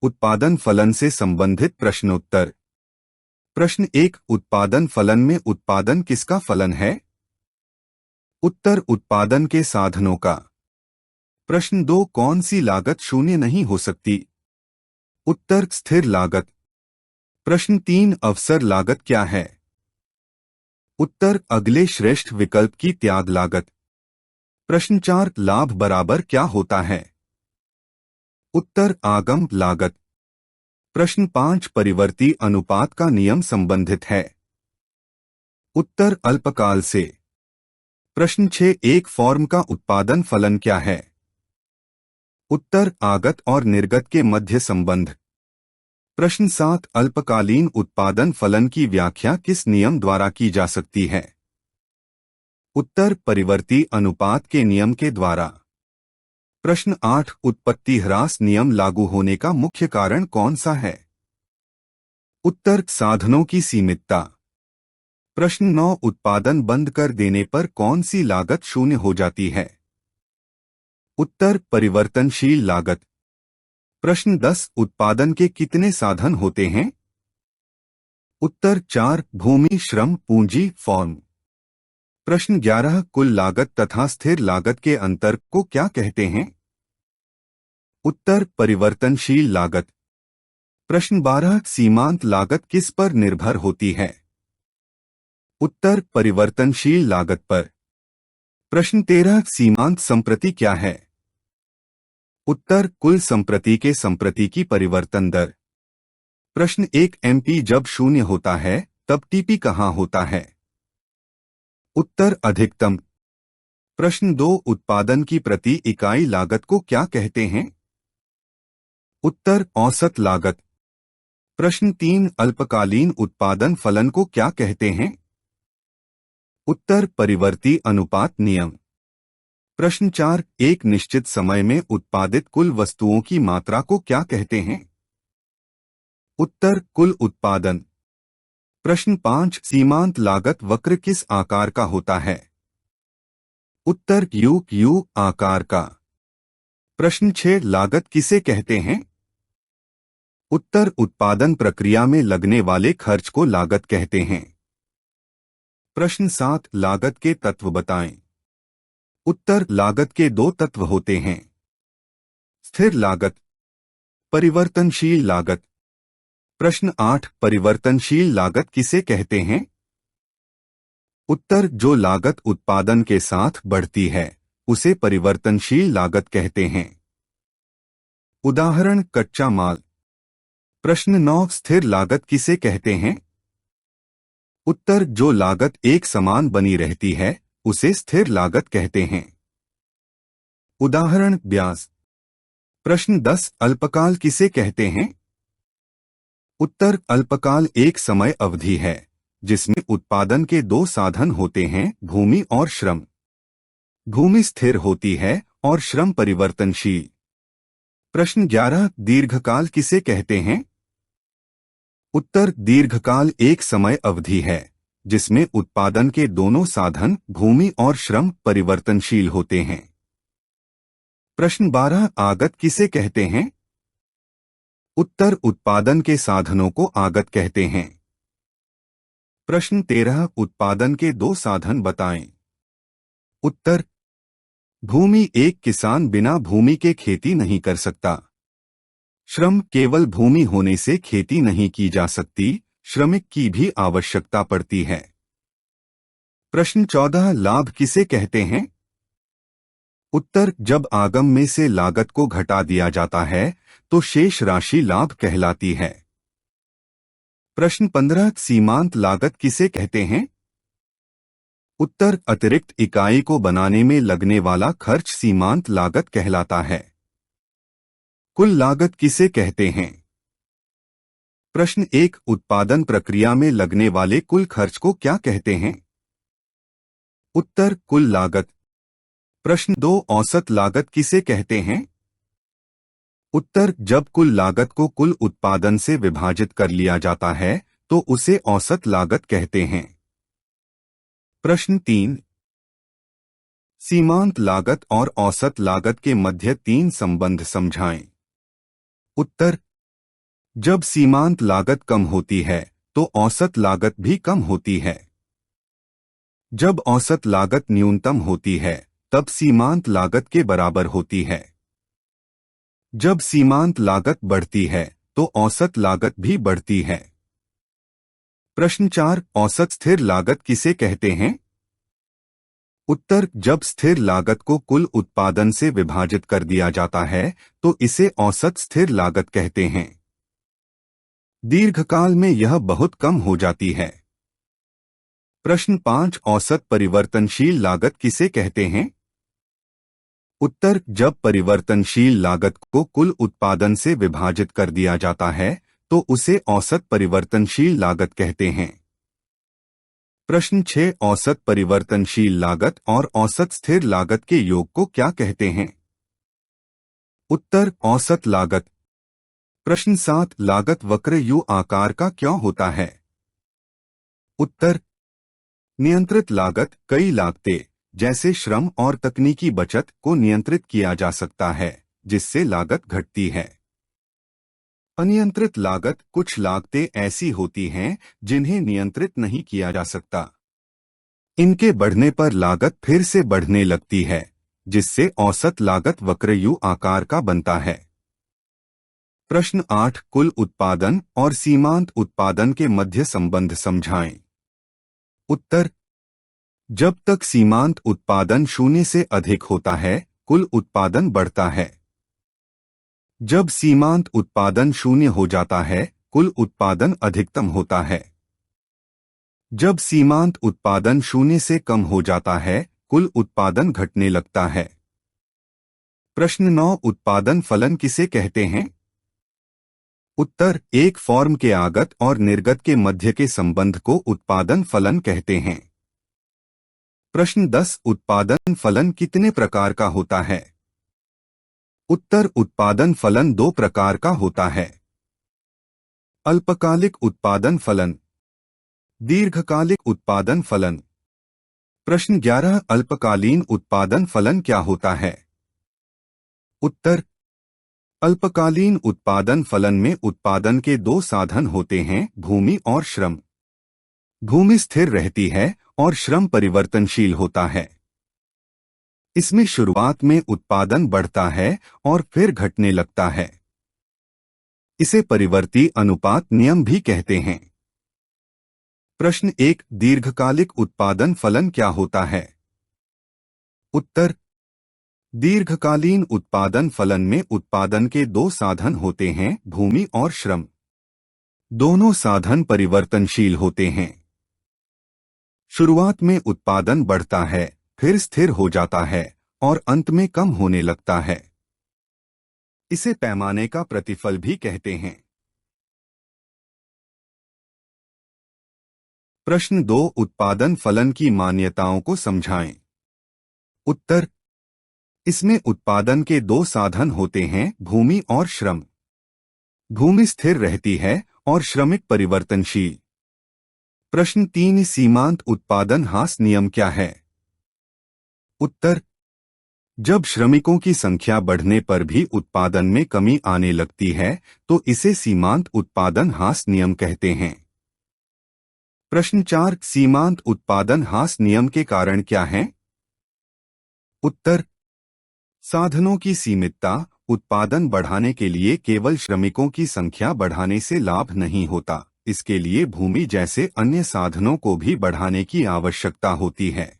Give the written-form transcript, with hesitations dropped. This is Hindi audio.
उत्पादन फलन से संबंधित प्रश्नोत्तर। प्रश्न 1, उत्पादन फलन में उत्पादन किसका फलन है? उत्तर, उत्पादन के साधनों का। प्रश्न 2, कौन सी लागत शून्य नहीं हो सकती? उत्तर, स्थिर लागत। प्रश्न 3, अवसर लागत क्या है? उत्तर, अगले श्रेष्ठ विकल्प की त्याग लागत। प्रश्न 4, लाभ बराबर क्या होता है? उत्तर, आगम लागत। प्रश्न 5, परिवर्ती अनुपात का नियम संबंधित है? उत्तर, अल्पकाल से। प्रश्न 6, एक फॉर्म का उत्पादन फलन क्या है? उत्तर, आगत और निर्गत के मध्य संबंध। प्रश्न 7, अल्पकालीन उत्पादन फलन की व्याख्या किस नियम द्वारा की जा सकती है? उत्तर, परिवर्ती अनुपात के नियम के द्वारा। प्रश्न 8, उत्पत्ति ह्रास नियम लागू होने का मुख्य कारण कौन सा है? उत्तर, साधनों की सीमितता। प्रश्न 9, उत्पादन बंद कर देने पर कौन सी लागत शून्य हो जाती है? उत्तर, परिवर्तनशील लागत। प्रश्न 10, उत्पादन के कितने साधन होते हैं? उत्तर, 4, भूमि, श्रम, पूंजी, फॉर्म। प्रश्न 11, कुल लागत तथा स्थिर लागत के अंतर को क्या कहते हैं? उत्तर, परिवर्तनशील लागत। प्रश्न 12, सीमांत लागत किस पर निर्भर होती है? उत्तर, परिवर्तनशील लागत पर। प्रश्न 13, सीमांत संप्रति क्या है? उत्तर, कुल संप्रति के संप्रति की परिवर्तन दर। प्रश्न 1, एमपी जब शून्य होता है तब टीपी कहाँ होता है? उत्तर, अधिकतम। प्रश्न 2, उत्पादन की प्रति इकाई लागत को क्या कहते हैं? उत्तर, औसत लागत। प्रश्न 3, अल्पकालीन उत्पादन फलन को क्या कहते हैं? उत्तर, परिवर्ती अनुपात नियम। प्रश्न 4, एक निश्चित समय में उत्पादित कुल वस्तुओं की मात्रा को क्या कहते हैं? उत्तर, कुल उत्पादन। प्रश्न 5, सीमांत लागत वक्र किस आकार का होता है? उत्तर, यू आकार का। प्रश्न 6, लागत किसे कहते हैं? उत्तर, उत्पादन प्रक्रिया में लगने वाले खर्च को लागत कहते हैं। प्रश्न 7, लागत के तत्व बताएं। उत्तर, लागत के दो तत्व होते हैं। स्थिर लागत, परिवर्तनशील लागत। प्रश्न 8, परिवर्तनशील लागत किसे कहते हैं? उत्तर, जो लागत उत्पादन के साथ बढ़ती है उसे परिवर्तनशील लागत कहते हैं। उदाहरण, कच्चा माल। प्रश्न 9, स्थिर लागत किसे कहते हैं? उत्तर, जो लागत एक समान बनी रहती है उसे स्थिर लागत कहते हैं। उदाहरण, ब्याज। प्रश्न 10, अल्पकाल किसे कहते हैं? उत्तर, अल्पकाल एक समय अवधि है जिसमें उत्पादन के दो साधन होते हैं, भूमि और श्रम। भूमि स्थिर होती है और श्रम परिवर्तनशील। प्रश्न 11, दीर्घकाल किसे कहते हैं? उत्तर, दीर्घकाल एक समय अवधि है जिसमें उत्पादन के दोनों साधन, भूमि और श्रम, परिवर्तनशील होते हैं। प्रश्न 12, आगत किसे कहते हैं? उत्तर, उत्पादन के साधनों को आगत कहते हैं। प्रश्न 13, उत्पादन के दो साधन बताएं। उत्तर, भूमि, एक किसान बिना भूमि के खेती नहीं कर सकता। श्रम, केवल भूमि होने से खेती नहीं की जा सकती, श्रमिक की भी आवश्यकता पड़ती है। प्रश्न 14, लाभ किसे कहते हैं? उत्तर, जब आगम में से लागत को घटा दिया जाता है तो शेष राशि लाभ कहलाती है। प्रश्न 15, सीमांत लागत किसे कहते हैं? उत्तर, अतिरिक्त इकाई को बनाने में लगने वाला खर्च सीमांत लागत कहलाता है। कुल लागत किसे कहते हैं? प्रश्न 1, उत्पादन प्रक्रिया में लगने वाले कुल खर्च को क्या कहते हैं? उत्तर, कुल लागत। प्रश्न 2, औसत लागत किसे कहते हैं? उत्तर, जब कुल लागत को कुल उत्पादन से विभाजित कर लिया जाता है तो उसे औसत लागत कहते हैं। प्रश्न 3, सीमांत लागत और औसत लागत के मध्य तीन संबंध समझाएं। उत्तर, जब सीमांत लागत कम होती है तो औसत लागत भी कम होती है। जब औसत लागत न्यूनतम होती है तब सीमांत लागत के बराबर होती है। जब सीमांत लागत बढ़ती है तो औसत लागत भी बढ़ती है। प्रश्न 4, औसत स्थिर लागत किसे कहते हैं? उत्तर, जब स्थिर लागत को कुल उत्पादन से विभाजित कर दिया जाता है तो इसे औसत स्थिर लागत कहते हैं। दीर्घकाल में यह बहुत कम हो जाती है। प्रश्न 5, औसत परिवर्तनशील लागत किसे कहते हैं? उत्तर, जब परिवर्तनशील लागत को कुल उत्पादन से विभाजित कर दिया जाता है तो उसे औसत परिवर्तनशील लागत कहते हैं। प्रश्न 6, औसत परिवर्तनशील लागत और औसत स्थिर लागत के योग को क्या कहते हैं? उत्तर, औसत लागत। प्रश्न 7, लागत वक्र यू आकार का क्यों होता है? उत्तर, नियंत्रित लागत कई लागतें जैसे श्रम और तकनीकी बचत को नियंत्रित किया जा सकता है जिससे लागत घटती है। अनियंत्रित लागत कुछ लागतें ऐसी होती हैं जिन्हें नियंत्रित नहीं किया जा सकता। इनके बढ़ने पर लागत फिर से बढ़ने लगती है जिससे औसत लागत वक्र यू आकार का बनता है। प्रश्न 8, कुल उत्पादन और सीमांत उत्पादन के मध्य संबंध समझाएं। उत्तर, जब तक सीमांत उत्पादन शून्य से अधिक होता है कुल उत्पादन बढ़ता है। जब सीमांत उत्पादन शून्य हो जाता है कुल उत्पादन अधिकतम होता है। जब सीमांत उत्पादन शून्य से कम हो जाता है कुल उत्पादन घटने लगता है। प्रश्न 9, उत्पादन फलन किसे कहते हैं? उत्तर, एक फॉर्म के आगत और निर्गत के मध्य के संबंध को उत्पादन फलन कहते हैं। प्रश्न 10, उत्पादन फलन कितने प्रकार का होता है? उत्तर, उत्पादन फलन दो प्रकार का होता है। अल्पकालिक उत्पादन फलन, दीर्घकालिक उत्पादन फलन। प्रश्न 11, अल्पकालीन उत्पादन फलन क्या होता है? उत्तर, अल्पकालीन उत्पादन फलन में उत्पादन के दो साधन होते हैं, भूमि और श्रम। भूमि स्थिर रहती है और श्रम परिवर्तनशील होता है। इसमें शुरुआत में उत्पादन बढ़ता है और फिर घटने लगता है। इसे परिवर्ती अनुपात नियम भी कहते हैं। प्रश्न 1, दीर्घकालिक उत्पादन फलन क्या होता है? उत्तर, दीर्घकालीन उत्पादन फलन में उत्पादन के दो साधन होते हैं, भूमि और श्रम। दोनों साधन परिवर्तनशील होते हैं। शुरुआत में उत्पादन बढ़ता है, फिर स्थिर हो जाता है और अंत में कम होने लगता है। इसे पैमाने का प्रतिफल भी कहते हैं। प्रश्न 2, उत्पादन फलन की मान्यताओं को समझाएं। उत्तर, इसमें उत्पादन के दो साधन होते हैं, भूमि और श्रम। भूमि स्थिर रहती है और श्रमिक परिवर्तनशील। प्रश्न 3, सीमांत उत्पादन ह्रास नियम क्या है? उत्तर, जब श्रमिकों की संख्या बढ़ने पर भी उत्पादन में कमी आने लगती है तो इसे सीमांत उत्पादन ह्रास नियम कहते हैं। प्रश्न 4, सीमांत उत्पादन ह्रास नियम के कारण क्या हैं? उत्तर, साधनों की सीमितता, उत्पादन बढ़ाने के लिए केवल श्रमिकों की संख्या बढ़ाने से लाभ नहीं होता, इसके लिए भूमि जैसे अन्य साधनों को भी बढ़ाने की आवश्यकता होती है।